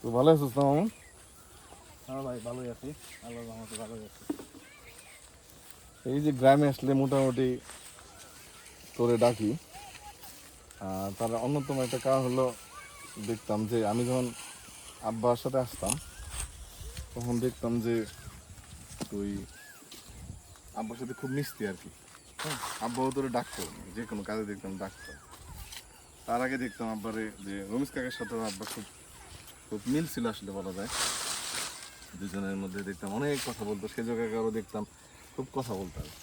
তো ভালো আছিস না মামুন? হ্যাঁ ভাই ভালোই আছি, আল্লাহর রহমতে ভালোই আছি। এই যে গ্রামে আসলে মোটামুটি তোরে ডাকি, আর তার অন্যতম একটা কারণ হলো দেখতাম যে আমি যখন আব্বার সাথে আসতাম তখন দেখতাম যে তুই আব্বার সাথে খুব মিশতি আর কি। হ্যাঁ, আব্বাও তোরে ডাকতো, যে কোনো কাজে দেখতাম ডাকতো। তার আগে দেখতাম আব্বারে যে রমেশ কাকার সাথেও আব্বার খুব খুব মিল ছিল আসলে বলা যায়। দুজনের মধ্যে দেখতাম অনেক কথা বলতো, সে জায়গাকারও দেখতাম খুব কথা বলতো আর কি।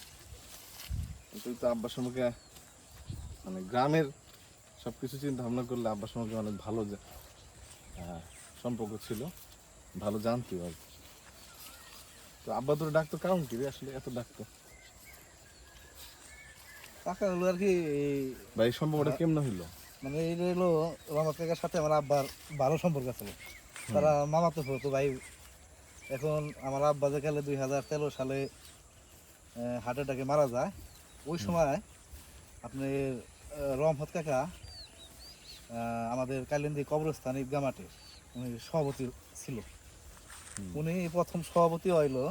তুই তো আব্বার সম্পর্কে মানে গ্রামের সব কিছু চিন্তা ভাবনা করলে আব্বার সঙ্গে অনেক ভালো সম্পর্ক ছিল, ভালো জানতো আর কি। তো আব্বা তোর ডাকতো কারণ কি রে আসলে এত ডাকতো? কাকা হলো আর কি বা এই সম্পর্কটা কেমন হইলো? মানে এই হলো রহমত কাকার সাথে আমার আব্বার ভালো সম্পর্ক ছিল। তারা মামাতো হতো ভাই। এখন আমার আব্বা যে গেলে 2013 সালে হার্ট অ্যাটাকে মারা যায়, ওই সময় আপনি রহমত কাকা আমাদের কালিন্দি কবরস্থান ঈদগাহ মাঠে উনি সভাপতি ছিল। উনি প্রথম সভাপতি হইলো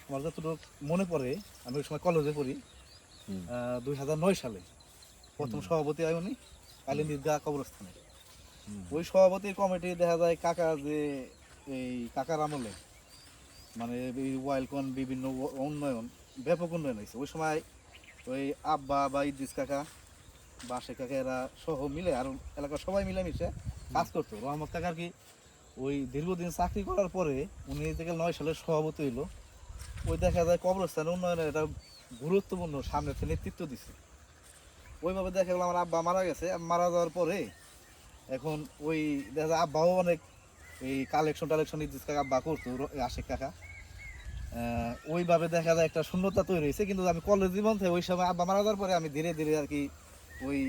আমার যতটুকু মনে পড়ে, আমি ওই সময় কলেজে পড়ি, 2009 সালে প্রথম সভাপতি হয় উনি কালিন্দি ঈদগাহ কবরস্থানে। ওই সভাপতি কমিটি দেখা যায় কাকা যে এই কাকার আমলে মানে এই ওয়াইলকন বিভিন্ন উন্নয়ন, ব্যাপক উন্নয়ন হয়েছে ওই সময়। ওই আব্বা বা ইদ্রিস কাকা বা আশিক কাকা এরা সহ মিলে আর এলাকার সবাই মিলে মিশে কাজ করতো। রহমত কাকার কি ওই দীর্ঘদিন চাকরি করার পরে উনি থেকে 9 সালের সভাপতি হইলো। ওই দেখা যায় কবরস্থান উন্নয়নের একটা গুরুত্বপূর্ণ সামনে থেকে নেতৃত্ব দিছে। ওইভাবে দেখা গেলো আমার আব্বা মারা গেছে, মারা যাওয়ার পরে এখন ওই দেখা যায় আব্বাও অনেক এই কালেকশন টালেকশন ইদ্রিস কাকা আব্বা করতো, আশিক কাকা। ওইভাবে দেখা যায় একটা শূন্যতা তৈরি হয়েছে। কিন্তু আমি কলেজ জীবন থেকে ওই সময় আব্বা মারা যাওয়ার পরে আমি ধীরে ধীরে আর কি ওই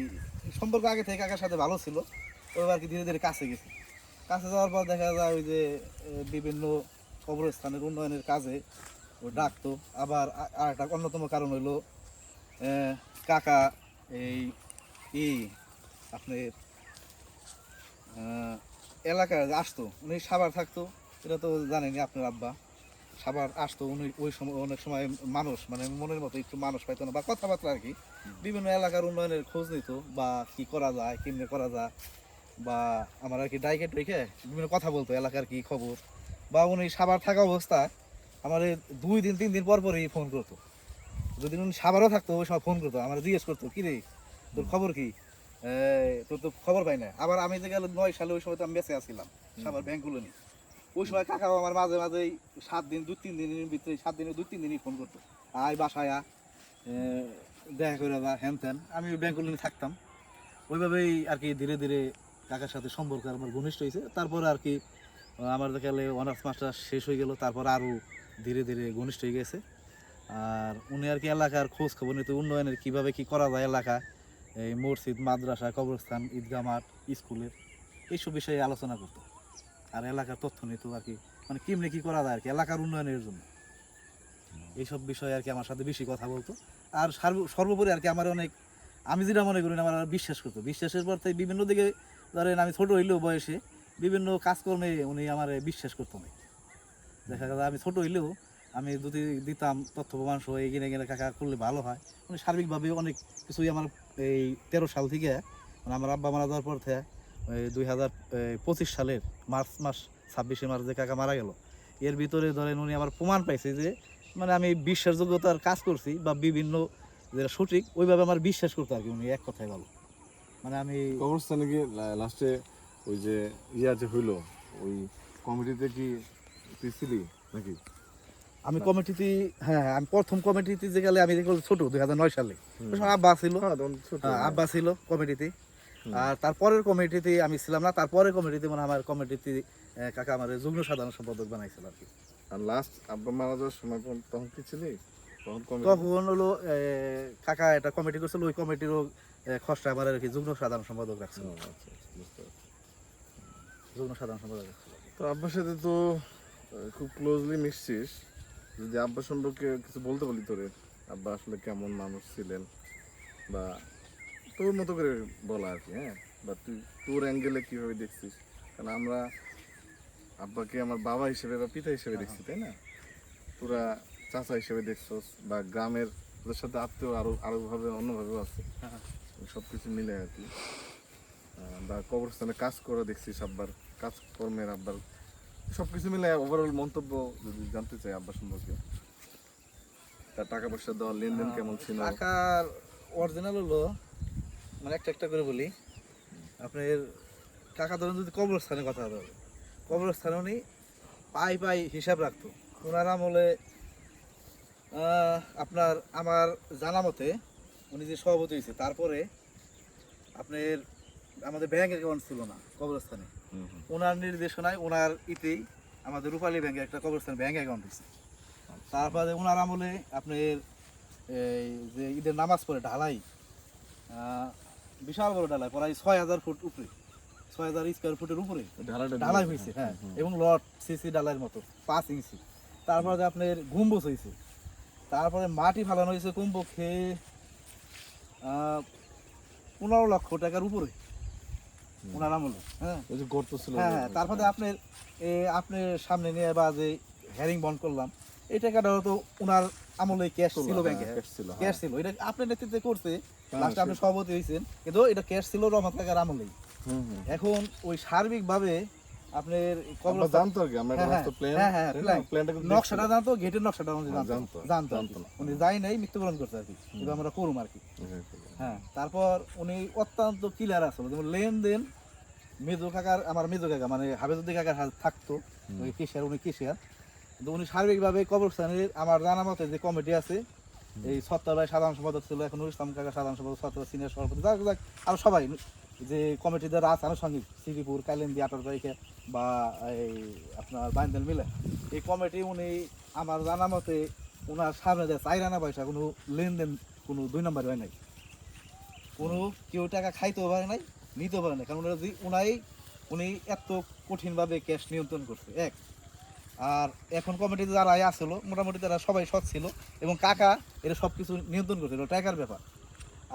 সম্পর্ক আগে থেকে কাকার সাথে ভালো ছিল, ওইবার আর কি ধীরে ধীরে কাছে গেছি। কাছে যাওয়ার পর দেখা যায় ওই যে বিভিন্ন কবরস্থানের উন্নয়নের কাজে ও ডাকতো। আবার আর একটা অন্যতম কারণ হইলো কাকা এই ই আপনার এলাকায় আসতো, উনি সাভার থাকতো, এটা তো জানেনি আপনার আব্বা। সাভার আসতো উনি ওই সময়, অনেক সময় মানুষ মানে মনের মতো একটু মানুষ পাইতো না বা কথাবার্তা আর কি, বিভিন্ন এলাকার উন্নয়নের খোঁজ নিত বা কি করা যায় কেমনে করা যায়, বা আমার আর কি ডাইকে ডেকে বিভিন্ন কথা বলতো এলাকার কি খবর। বা উনি সাভার থাকা অবস্থায় আমার 2 দিন 3 দিন পর পরই ফোন করতো। যদি উনি সাভারও থাকতো ওই সময় ফোন করতো, আমার জিজ্ঞেস করতো কি রে তোর খবর কি, তোর তো খবর পাই না। আবার আমি যে গেল 9 সালে ওই সময় তো আমি বেঁচে আসছিলাম সাভার ব্যাংকগুলো নিয়ে। ওই সময় কাকাও আমার মাঝে মাঝেই 7 দিন 2-3 দিনের ভিতরে 7 দিনে 2-3 দিনই ফোন করতো, আয় বাসায় দেখা করে বা হ্যান ত্যান। আমি ওই ব্যাংকগুলো নিয়ে থাকতাম। ওইভাবেই আর কি ধীরে ধীরে কাকার সাথে সম্পর্ক আমার ঘনিষ্ঠ হয়েছে। তারপরে আর কি আমার দেখালে অনার্স মাস্টার শেষ হয়ে গেল, তারপর আরও ধীরে ধীরে ঘনিষ্ঠ হয়ে গেছে। আর উনি আর কি এলাকার খোঁজ খবর নিতে, উন্নয়নের কীভাবে কী করা যায় এলাকা, এই মসজিদ মাদ্রাসা কবরস্থান ঈদগাহ মাঠ স্কুলের এইসব বিষয়ে আলোচনা করতো। আর এলাকার তথ্য নিত আর কি, মানে কেমনি কী করা যায় আর কি এলাকার উন্নয়নের জন্য, এইসব বিষয়ে আর কি আমার সাথে বেশি কথা বলতো। আর সর্বোপরি আর কি আমার অনেক, আমি যেটা মনে করি আমার বিশ্বাস করতো। বিশ্বাসের পর থেকে বিভিন্ন দিকে ধরেন আমি ছোটো হইলেও বয়সে বিভিন্ন কাজকর্মে উনি আমার বিশ্বাস করতো না। দেখা গেল আমি ছোটো হইলেও আমি যদি দিতাম তথ্য প্রমাণ সহ এগিয়ে গেলে কাকা করলে ভালো হয়, মানে সার্বিকভাবে অনেক কিছুই আমার এই 13 সাল থেকে মানে আমার আব্বা মারা যাওয়ার পর থেকে 2025 সালের মার্চ মাস 26শে মার্চ যে কাকা মারা গেল, এর ভিতরে ধরেন উনি আমার প্রমাণ পাইছে যে মানে আমি বিশ্বাসযোগ্যতার কাজ করছি বা বিভিন্ন যেটা সঠিক ওইভাবে আমার বিশ্বাস করতে আর কি উনি এক কথায় ভালো। মানে আমি কবরস্থানে গিয়ে লাস্টে ওই যে ইয়া যে হইলো ওই কমিটিতে কি তুই ছিলি নাকি? আমি কমিটিতে, হ্যাঁ আমি প্রথম কমিটিতে যে গেলে আমি দেখলাম ছোট 2009 সালে, ওই সময় আব্বা ছিল। হ্যাঁ তখন ছোট, হ্যাঁ আব্বা ছিল কমিটিতে। আর তারপরের কমিটিতে আমি ছিলাম না, তারপরের কমিটিতে মানে আমার কমিটিতে কাকা আমার যুগ্ম সাধারণ সম্পাদক বানাইছিল আর কি। আর লাস্ট আব্বা মারা যাওয়ার সময় তখন কি ছিলি? তখন হলো কাকা একটা কমিটি করছিল, ওই কমিটিরও খসড়া আমার আর কি যুগ্ম সাধারণ সম্পাদক রাখছিল। আচ্ছা আচ্ছা, বুঝতে পারছি। যুগ্ম সাধারণ সম্পাদক রাখছিল। তো আব্বার সাথে তো খুব ক্লোজলি মিশছিস, যদি আব্বা সম্পর্কে কিছু বলতে বলি তোরে, আব্বা আসলে কেমন মানুষ ছিলেন বা তোর মতো করে বলা আর কি। হ্যাঁ, বা তুই তোর অ্যাঙ্গেলে কীভাবে দেখছিস? কারণ আমরা আব্বাকে আমার বাবা হিসেবে বা পিতা হিসেবে দেখছি, তাই না? তোরা চাচা হিসেবে দেখছস, বা গ্রামের ওদের সাথে আত্মীয় আরো ভাবে অন্যভাবেও আছে, হ্যাঁ। সবকিছু মিলে আর কি। বা কবরস্থানে কাজ করে দেখছিস আব্বার, কাজকর্মের আব্বার, সবকিছু মিলে ওভারঅল মন্তব্য যদি জানতে চাই আব্বা সম্পর্কে, তার টাকা পয়সা দেওয়ার লেনদেন কেমন ছিল? টাকার অরিজিনাল হলো, মানে একটা একটা করে বলি। আপনার কাকা ধরেন যদি কবরস্থানের কথা ধরে, কবরস্থানে উনি পাই হিসাব রাখতো। ওনার আমলে আপনার আমার জানা মতে উনি যে সভাপতি হয়েছে তারপরে আপনার আমাদের ব্যাংক অ্যাকাউন্ট ছিল না কবরস্থানে। ওনার নির্দেশনায় ওনার ইতেই আমাদের রূপালী ব্যাংকে একটা কবরস্থানে ব্যাংক অ্যাকাউন্ট হয়েছে। তারপরে ওনার আমলে আপনার এই যে ঈদের নামাজ পড়ে ঢালাই, বিশাল বড় ঢালাই, প্রায় 6,000 ফুট উপরে, 6,000 স্কোয়ার ফুটের উপরে ঢালাই হয়েছে। হ্যাঁ, এবং লট সিসি ডালাইয়ের মতো 5 ইঞ্চি। তারপরে আপনার গম্বুজ হয়েছে, তারপরে মাটি ফালানো হয়েছে কমপক্ষে 15 লক্ষ টাকার উপরে ওনার আমলে। হ্যাঁ, ওই যে গর্ত ছিল। হ্যাঁ, তারপরে আপনার সামনে নিয়ে বা যে হ্যারিং বন্ড করলাম, এই টাকাটাও তো ওনার আমলে ক্যাশ ছিল, ব্যাংকে ক্যাশ ছিল। এটা আপনার নেতৃত্বে করছে, লাস্টে আপনি সভাপতি হয়েছেন, কিন্তু এটা ক্যাশ ছিল রহমত কাকার আমলেই। এখন ওই সার্বিকভাবে আপনার জানতো আর কি, আমরা নকশাটা জানতো, গেটের নকশাটা উনি জানতো। উনি যাই নাই, মৃত্যুবরণ করছে আর কি, কিন্তু আমরা করুম আর কি। হ্যাঁ, তারপর উনি অত্যন্ত ক্লিয়ার আসলো, যেমন লেনদেন আমার মেজো কাকা মানে হাফেজুদ্দিন কাকার হাতে থাকতো, ওই কেশিয়ার, উনি কেশিয়ার। কিন্তু উনি সার্বিকভাবে কবরস্থানের আমার জানা মতে যে কমিটি আছে, এই সত্তর ভাই সাধারণ সম্পাদক ছিল, এখন ইসলাম কাকা সাধারণ সম্পাদক, সত্তর সিনিয়র সভাপতি, যাক আরো সবাই যে কমিটি যারা আছে আনুষঙ্গিক, শ্রীপুর কাইলেন্দি 18 তারিখে বা এই আপনার বাইন্দেল মিলে, এই কমিটি উনি আমার জানা মতে ওনার সামনে যে 4 আনা পয়সা কোনো লেনদেন কোনো 2 নম্বর হয় নাই, কোনো কেউ টাকা খাইতেও পারে নাই, নিতেও পারে নাই, কারণ উনি এত কঠিনভাবে ক্যাশ নিয়ন্ত্রণ করছে এক। আর এখন কমিটিতে যারা আসলো মোটামুটি তারা সবাই সৎ ছিল, এবং কাকা এটা সব কিছু নিয়ন্ত্রণ করছিল, টাকার ব্যাপার।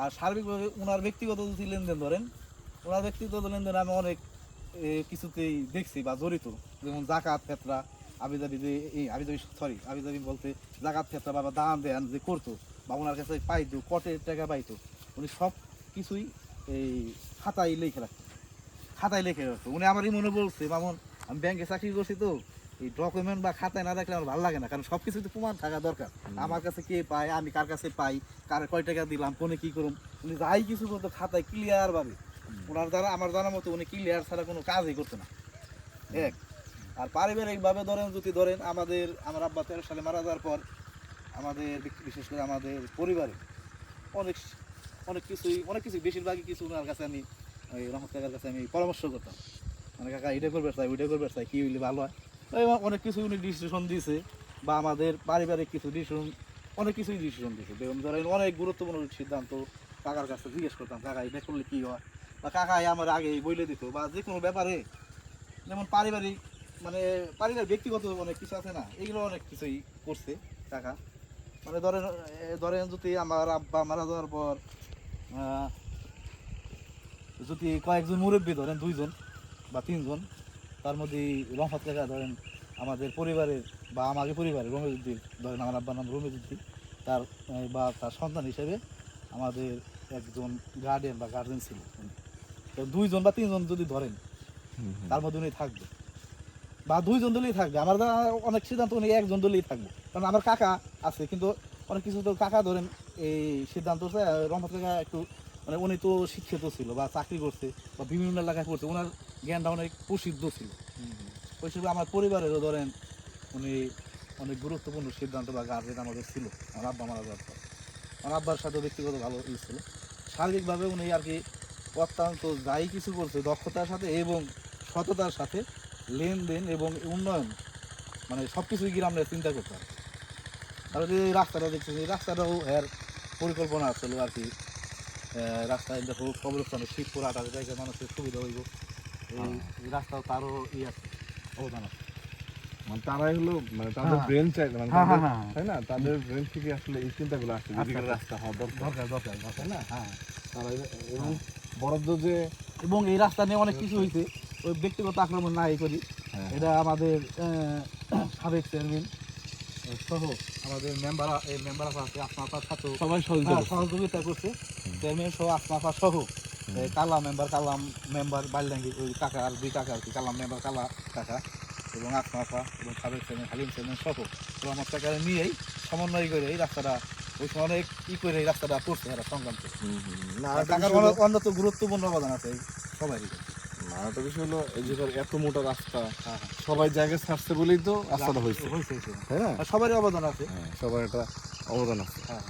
আর সার্বিকভাবে ওনার ব্যক্তিগত যদি লেনদেন ধরেন, ওনার ব্যক্তিগত লেনদেন আমি অনেক কিছুতেই দেখছি বা জড়িত, যেমন জাকাত ক্ষেত্রা, আবিদাবি বলতে জাকাত ক্ষেত্রা বা দান দেন যে করতো, বা ওনার কাছে পাইতো, কটের টাকা পাইতো, উনি সব কিছুই এই খাতায় লিখে রাখতো। উনি আমারই মনে বলছে, মামুন আমি ব্যাংকে চাকরি করছি, তো এই ডকুমেন্ট বা খাতায় না রাখলে আমার ভালো লাগে না, কারণ সব কিছু তো প্রমাণ থাকা দরকার। আমার কাছে কে পায়, আমি কার কাছে পাই, কার কয় টাকা দিলাম, কোনে কি করুম, উনি যাই কিছু করতো খাতায় ক্লিয়ার ভাবে। ওনার দ্বারা আমার জানার মতো উনি ক্লিয়ার ছাড়া কোনো কাজই করতো না এক। আর পারিবারিক ভাবে ধরেন আমার আব্বা 13 সালে মারা যাওয়ার পর আমাদের বিশেষ করে আমাদের পরিবারে অনেক কিছুই বেশিরভাগই কিছু ওনার কাছে আমি, ওই রহমত কাকার কাছে আমি পরামর্শ করতাম, মানে কাকা এটা করবে চাই, ওইটা করবে চাই, কি হইলে ভালো হয়। অনেক কিছু উনি ডিসিশন দিয়েছে, বা আমাদের পারিবারিক কিছু অনেক কিছুই ডিসিশন দিয়েছে। ধরেন অনেক গুরুত্বপূর্ণ সিদ্ধান্ত কাকার কাছে জিজ্ঞেস করতাম, কাকা এটা করলে কি হয়, বা কাকাই আমার আগেই বলে দিত, বা যে কোনো ব্যাপারে, যেমন পারিবারিক ব্যক্তিগত অনেক কিছু আছে না, এগুলো অনেক কিছুই করছে কাকা। মানে ধরেন যদি আমার আব্বা মারা যাওয়ার পর যদি কয়েকজন মুরব্বী ধরেন 2 জন বা 3 জন, তার মধ্যে রহমত কাকা ধরেন আমাদের পরিবারের বা আমাদের পরিবারের রমেজউদ্দিন, ধরেন আমার আব্বার নাম রমেজউদ্দিন, তার সন্তান হিসেবে আমাদের একজন গার্ডিয়ান বা গার্জেন ছিল। তো 2 জন বা 3 জন যদি ধরেন, তার মধ্যে উনি থাকবে, বা 2 জন দলেই থাকবে। আমার অনেক সিদ্ধান্ত উনি 1 জন দলেই থাকবে, কারণ আমার কাকা আছে, কিন্তু অনেক কিছু তো কাকা ধরেন এই সিদ্ধান্ত রহমত কাকা একটু মানে উনি তো শিক্ষিত ছিল বা চাকরি করছে বা বিভিন্ন এলাকায় করছে, ওনার জ্ঞানটা অনেক প্রসিদ্ধ ছিল। ওই হিসেবে আমার পরিবারেরও ধরেন উনি অনেক গুরুত্বপূর্ণ সিদ্ধান্ত বা গার্জেন আমাদের ছিল আমার আব্বা মারা যাওয়ার পর। আমার আব্বার সাথে ব্যক্তিগত ভালো ছিল। শারীরিকভাবে উনি আর কি অত্যন্ত যাই কিছু করছে দক্ষতার সাথে এবং সততার সাথে, লেনদেন এবং উন্নয়ন, মানে সব কিছুই গ্রামে চিন্তা করতে হবে। তারপরে যে রাস্তাটা দেখছেন, এই রাস্তাটাও এর পরিকল্পনা ছিল আর কি। রাস্তায় দেখো কবরস্থানে শীত করে আটার জায়গায় মানুষের সুবিধা হইব, এই রাস্তাও তারও আছে, অবদান আছে। মানে তারাই হলো, মানে তাদের ব্রেন চাই, মানে তাই না, তাদের ব্রেন থেকে আসলে এই চিন্তাগুলো আসছে, যেদিকে রাস্তা হওয়া দরকার, তাই না? তারা এবং বরাদ্দ যে, এবং এই রাস্তা নিয়ে অনেক কিছু হয়েছে, ওই ব্যক্তিগত আক্রমণ না করি, হ্যাঁ। এটা আমাদের সাবেক চেয়ারম্যান সহ আমাদের মেম্বার আছে আপনার ছাত্র সবাই সহযোগিতা করছে। সহযোগিতা করছে চেয়ারম্যান সহ আসমাফা সহ কালাম মেম্বার বাইলডাঙ্গি ওই কাকা আর দুই কাকা আর কি কালাম মেম্বার কালা কাকা এবং আসমাফা এবং সাবেক চেয়ারম্যান হালিম চেয়ারম্যান সহ তো আমার টাকা নিয়েই সমন্বয় করে এই রাস্তাটা ওই সময় অনেক করে এই রাস্তাটা করছে এরা সংগ্রাম করে না আর আরেকটা টাকার বিষয় হলো- অন্যত গুরুত্বপূর্ণ অবদান আছে সবাই না, আরেকটা বিষয় হলো এই যে ধর এত মোটা রাস্তা হ্যাঁ সবাই জায়গায় ছাড়ছে বলেই তো রাস্তাটা হয়েছে, হয়েছে তাই না? আর সবারই অবদান আছে হ্যাঁ, সবার একটা অবদান আছে। হ্যাঁ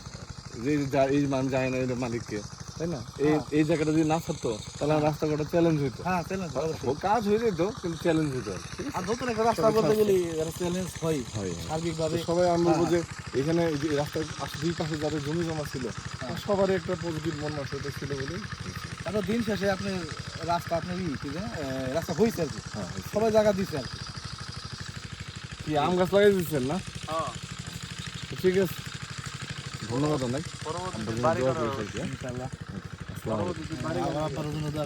এই মান যায় না এটা মালিককে, তাই না? এই হ্যাঁ। এই জায়গাটা যদি না ছাড়তো তাহলে আমার রাস্তাঘাটে চ্যালেঞ্জ হইতো, হ্যাঁ চ্যালেঞ্জ ও কাজ হয়ে যেত কিন্তু চ্যালেঞ্জ হইতো আর কি, ঠিক আছে? আর নতুন একটা রাস্তা করতে গেলে চ্যালেঞ্জ হয় হয়। সার্বিকভাবে তো সবাই আমি বলবো হ্যাঁ। যে এখানে এই যে রাস্তার দুই পাশে যাদের জমি জমা ছিল হ্যাঁ। সবারই একটা পজিটিভ মন মানসিকতা ছিল বলেই তারপর দিন শেষে আপনি রাস্তা আপনি কি যে রাস্তা হয়েছে আর কি হ্যাঁ, সবাই জায়গা দিচ্ছে আর কি কি আম গাছ লাগাই দিচ্ছেন না? তো ঠিক আছে, ধন্যবাদ অনেক। পরবর্তীতে আপনার জন্য বাড়ি দোয়া করার করি থাকি, হ্যাঁ? ইনশাআল্লাহ আসসালামু আলাইকুম। আপনার জন্য দোয়া